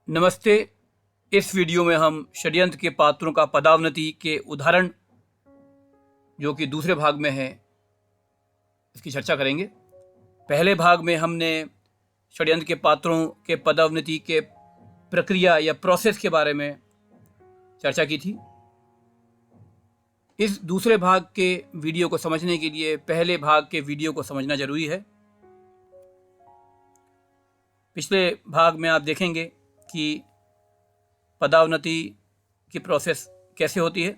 नमस्ते। इस वीडियो में हम षड्यंत्र के पात्रों का पदावनति के उदाहरण जो कि दूसरे भाग में है इसकी चर्चा करेंगे। पहले भाग में हमने षड्यंत्र के पात्रों के पदावनति के प्रक्रिया या प्रोसेस के बारे में चर्चा की थी। इस दूसरे भाग के वीडियो को समझने के लिए पहले भाग के वीडियो को समझना जरूरी है। पिछले भाग में आप देखेंगे कि पदावनति की प्रोसेस कैसे होती है।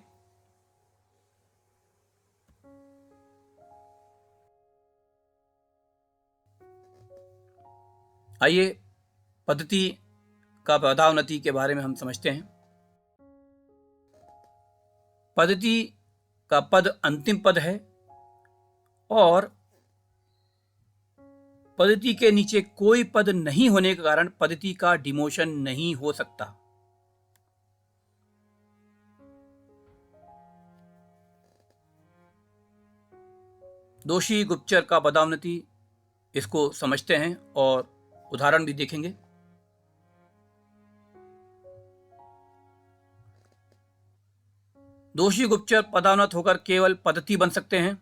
आइए पद्धति का पदावनति के बारे में हम समझते हैं। पद्धति का पद अंतिम पद है और पद्धति के नीचे कोई पद नहीं होने के कारण पद्धति का डिमोशन नहीं हो सकता। दोषी गुप्तचर का पदावनति, इसको समझते हैं और उदाहरण भी देखेंगे। दोषी गुप्तचर पदावनत होकर केवल पद्धति बन सकते हैं।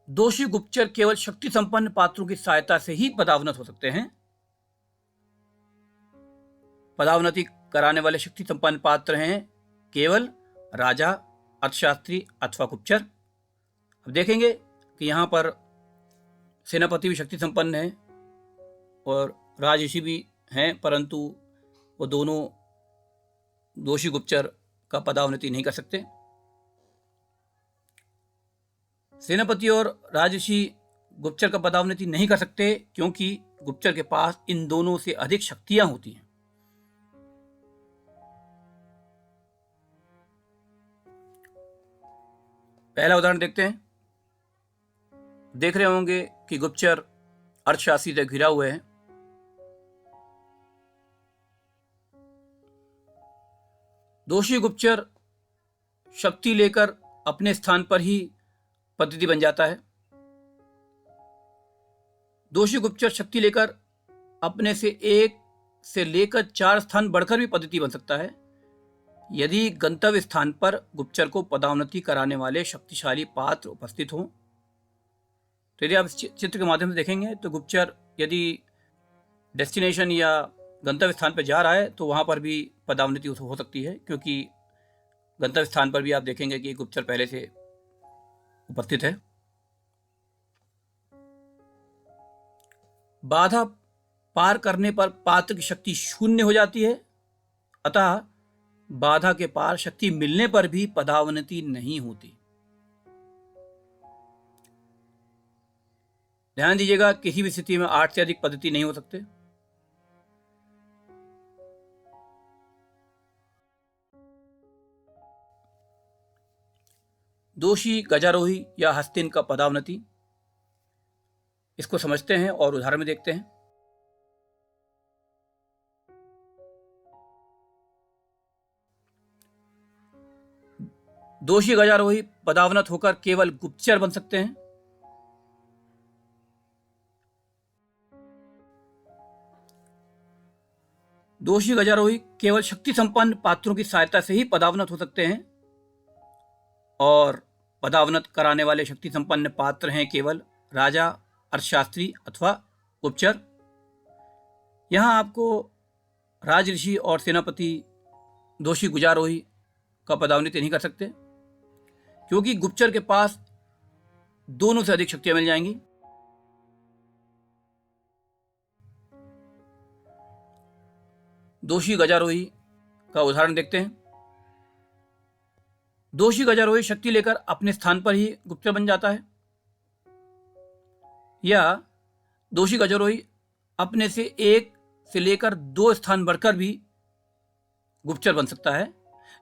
दोषी गुप्तचर केवल शक्ति संपन्न पात्रों की सहायता से ही पदावनत हो सकते हैं। पदावनति कराने वाले शक्ति संपन्न पात्र हैं केवल राजा, अर्थशास्त्री अथवा गुप्तचर। अब देखेंगे कि यहां पर सेनापति भी शक्ति संपन्न है और राजऋषि भी हैं, परंतु वो दोनों दोषी गुप्तचर का पदावनति नहीं कर सकते। सेनापति और राजऋषि गुप्तचर का पदावनति नहीं कर सकते क्योंकि गुप्तचर के पास इन दोनों से अधिक शक्तियां होती हैं। पहला उदाहरण देखते हैं। देख रहे होंगे कि गुप्तचर अर्थशास्त्री से घिरा हुए हैं। दोषी गुप्तचर शक्ति लेकर अपने स्थान पर ही पद्धति बन जाता है। दोषी गुप्तचर शक्ति लेकर अपने से 1 से लेकर 4 स्थान बढ़कर भी पद्धति बन सकता है यदि गंतव्य स्थान पर गुप्तचर को पदावनति कराने वाले शक्तिशाली पात्र उपस्थित हों। तो यदि आप चित्र के माध्यम से देखेंगे तो गुप्तचर यदि डेस्टिनेशन या गंतव्य स्थान पर जा रहा है तो वहां पर भी पदावनति हो सकती है, क्योंकि गंतव्य स्थान पर भी आप देखेंगे कि गुप्तचर पहले से उपस्थित है। बाधा पार करने पर पात्र की शक्ति शून्य हो जाती है, अतः बाधा के पार शक्ति मिलने पर भी पदावनति नहीं होती। ध्यान दीजिएगा, किसी भी स्थिति में 8 से अधिक पद्धति नहीं हो सकते। दोषी गजारोही या हस्तिन का पदावनति, इसको समझते हैं और उदाहरण में देखते हैं। दोषी गजारोही पदावनत होकर केवल गुप्तचर बन सकते हैं। दोषी गजारोही केवल शक्ति संपन्न पात्रों की सहायता से ही पदावनत हो सकते हैं और पदावनत कराने वाले शक्ति संपन्न पात्र हैं केवल राजा, अर्थशास्त्री अथवा गुप्तचर। यहां आपको राजऋषि और सेनापति दोषी गजारोही का पदावनति नहीं कर सकते क्योंकि गुप्तचर के पास दोनों से अधिक शक्तियां मिल जाएंगी। दोषी गजारोही का उदाहरण देखते हैं। दोषी गजारोही शक्ति लेकर अपने स्थान पर ही गुप्तचर बन जाता है, या दोषी गजारोही अपने से 1 से लेकर 2 स्थान बढ़कर भी गुप्तचर बन सकता है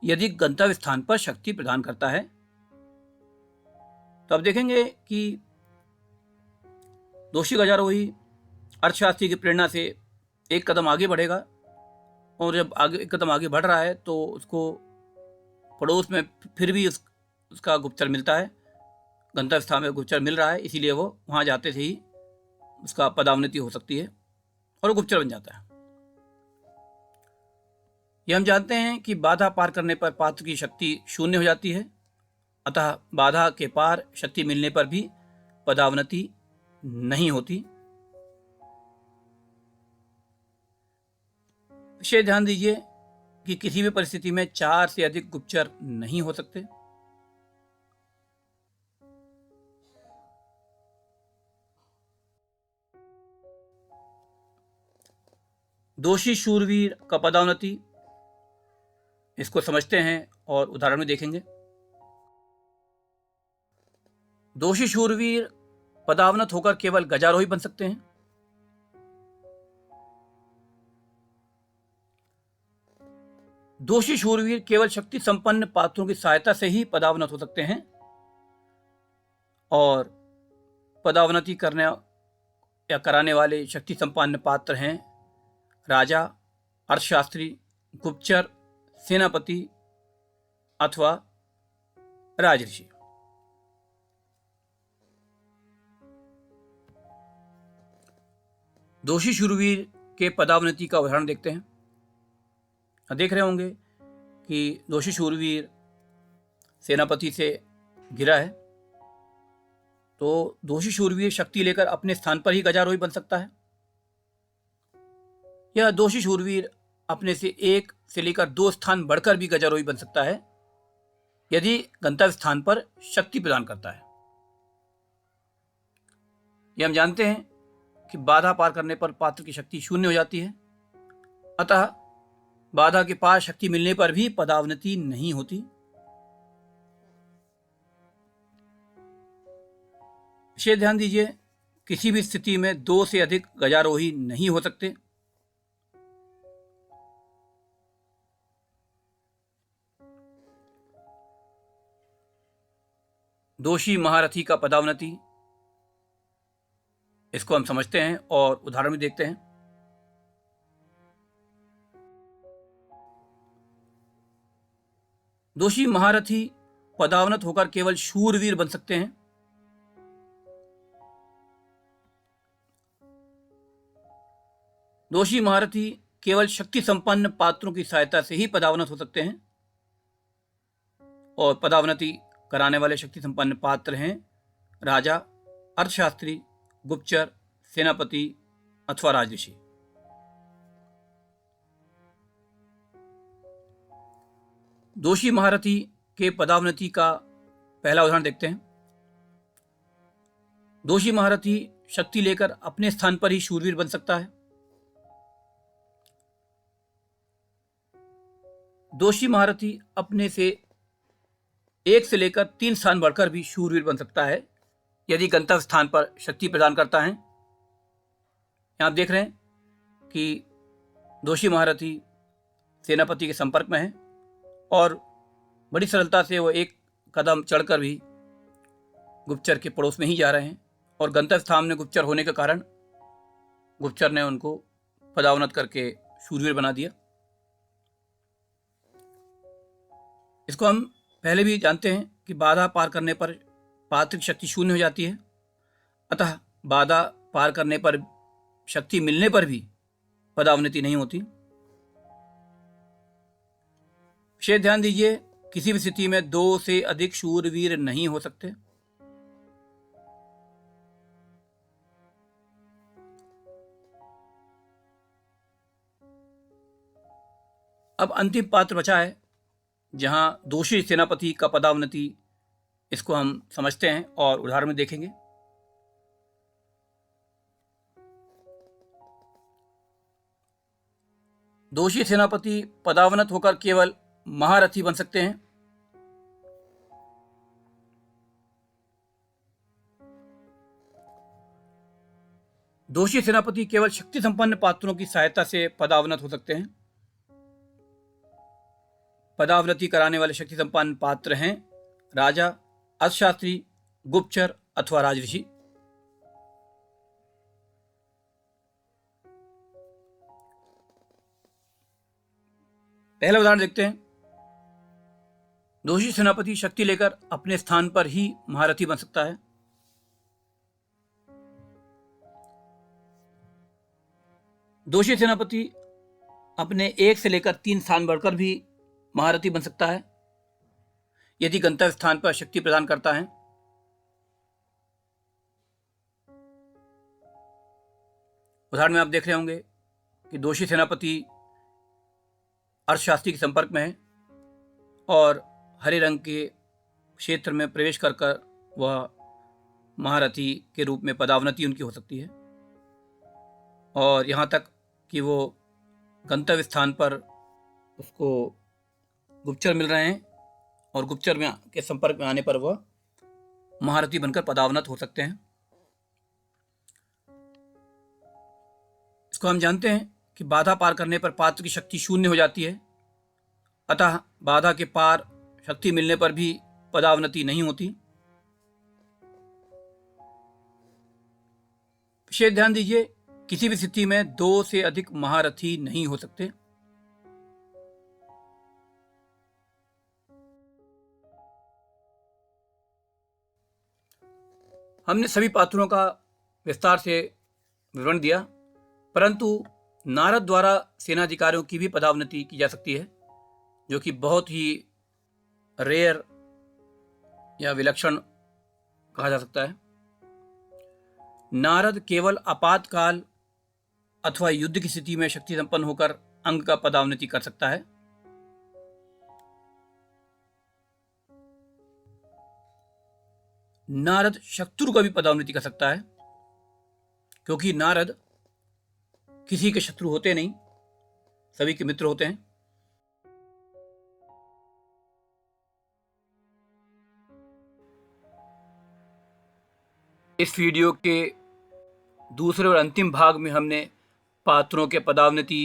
यदि गंतव्य स्थान पर शक्ति प्रदान करता है। तो अब देखेंगे कि दोषी गजारोही अर्थशास्त्री की प्रेरणा से एक कदम आगे बढ़ेगा और जब एक कदम आगे बढ़ रहा है तो उसको पड़ोस में फिर भी उसका गुप्तचर मिलता है गंतव्य स्थान में गुप्तचर मिल रहा है, इसीलिए वो वहाँ जाते से ही उसका पदावनति हो सकती है और वो गुप्तचर बन जाता है। ये हम जानते हैं कि बाधा पार करने पर पात्र की शक्ति शून्य हो जाती है, अतः बाधा के पार शक्ति मिलने पर भी पदावनति नहीं होती। विशेष ध्यान दीजिए कि किसी भी परिस्थिति में 4 से अधिक गुप्तचर नहीं हो सकते। दोषी शूरवीर का पदावनति, इसको समझते हैं और उदाहरण में देखेंगे। दोषी शूरवीर पदावनत होकर केवल गजारोही बन सकते हैं। दोषी शूरवीर केवल शक्ति संपन्न पात्रों की सहायता से ही पदावनत हो सकते हैं और पदावनति करने या कराने वाले शक्ति संपन्न पात्र हैं राजा, अर्थशास्त्री, गुप्तचर, सेनापति अथवा राजऋषि। दोषी शूरवीर के पदावनति का उदाहरण देखते हैं। देख रहे होंगे कि दोषी शूरवीर सेनापति से गिरा है, तो दोषी शूरवीर शक्ति लेकर अपने स्थान पर ही गजारोही बन सकता है, या दोषी शूरवीर अपने से 1 से लेकर 2 स्थान बढ़कर भी गजारोही बन सकता है यदि गंतव्य स्थान पर शक्ति प्रदान करता है। यह हम जानते हैं कि बाधा पार करने पर पात्र की शक्ति शून्य हो जाती है, अतः बाधा के पार शक्ति मिलने पर भी पदावनति नहीं होती। विशेष ध्यान दीजिए, किसी भी स्थिति में 2 से अधिक गजारोही नहीं हो सकते। दोषी महारथी का पदावनति, इसको हम समझते हैं और उदाहरण भी देखते हैं। दोषी महारथी पदावनत होकर केवल शूरवीर बन सकते हैं। दोषी महारथी केवल शक्ति संपन्न पात्रों की सहायता से ही पदावनत हो सकते हैं और पदावनति कराने वाले शक्ति संपन्न पात्र हैं राजा, अर्थशास्त्री, गुप्तचर, सेनापति अथवा राजऋषि। दोषी महारथी के पदावनति का पहला उदाहरण देखते हैं। दोषी महारथी शक्ति लेकर अपने स्थान पर ही शूरवीर बन सकता है। दोषी महारथी अपने से 1 से लेकर 3 स्थान बढ़कर भी शूरवीर बन सकता है यदि गंतव्य स्थान पर शक्ति प्रदान करता है। यहां आप देख रहे हैं कि दोषी महारथी सेनापति के संपर्क में है और बड़ी सरलता से वो 1 कदम चढ़कर भी गुप्तचर के पड़ोस में ही जा रहे हैं और गंतव्य स्थान में गुप्तचर होने के कारण गुप्तचर ने उनको पदावनत करके शूरवीर बना दिया। इसको हम पहले भी जानते हैं कि बाधा पार करने पर पात्र की शक्ति शून्य हो जाती है, अतः बाधा पार करने पर शक्ति मिलने पर भी पदावनति नहीं होती। विशेष ध्यान दीजिए, किसी भी स्थिति में 2 से अधिक शूरवीर नहीं हो सकते। अब अंतिम पात्र बचा है जहां दोषी सेनापति का पदावनति, इसको हम समझते हैं और उदाहरण में देखेंगे। दोषी सेनापति पदावनत होकर केवल महारथी बन सकते हैं। दोषी सेनापति केवल शक्ति संपन्न पात्रों की सहायता से पदावनत हो सकते हैं। पदावनति कराने वाले शक्ति संपन्न पात्र हैं राजा, अर्थशास्त्री, गुप्तचर अथवा राजऋषि। पहला उदाहरण देखते हैं। दोषी सेनापति शक्ति लेकर अपने स्थान पर ही महारथी बन सकता है। दोषी सेनापति अपने 1 से लेकर 3 स्थान बढ़कर भी महारथी बन सकता है यदि गंतव्य स्थान पर शक्ति प्रदान करता है। उदाहरण में आप देख रहे होंगे कि दोषी सेनापति अर्थशास्त्री के संपर्क में है और हरे रंग के क्षेत्र में प्रवेश कर वह महारथी के रूप में पदावनति उनकी हो सकती है, और यहाँ तक कि वो गंतव्य स्थान पर उसको गुप्तचर मिल रहे हैं और गुप्तचर में के संपर्क में आने पर वह महारथी बनकर पदावनत हो सकते हैं। इसको हम जानते हैं कि बाधा पार करने पर पात्र की शक्ति शून्य हो जाती है, अतः बाधा के पार शक्ति मिलने पर भी पदावनति नहीं होती। विशेष ध्यान दीजिए, किसी भी स्थिति में 2 से अधिक महारथी नहीं हो सकते। हमने सभी पात्रों का विस्तार से विवरण दिया, परंतु नारद द्वारा सेनाधिकारियों की भी पदावनति की जा सकती है, जो कि बहुत ही रेयर या विलक्षण कहा जा सकता है। नारद केवल आपातकाल अथवा युद्ध की स्थिति में शक्ति संपन्न होकर अंग का पदावनति कर सकता है। नारद शत्रु का भी पदावनति कर सकता है, क्योंकि नारद किसी के शत्रु होते नहीं, सभी के मित्र होते हैं। इस वीडियो के दूसरे और अंतिम भाग में हमने पात्रों के पदावनति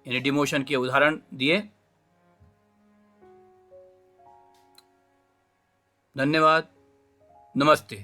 यानी डिमोशन के उदाहरण दिए। धन्यवाद। नमस्ते।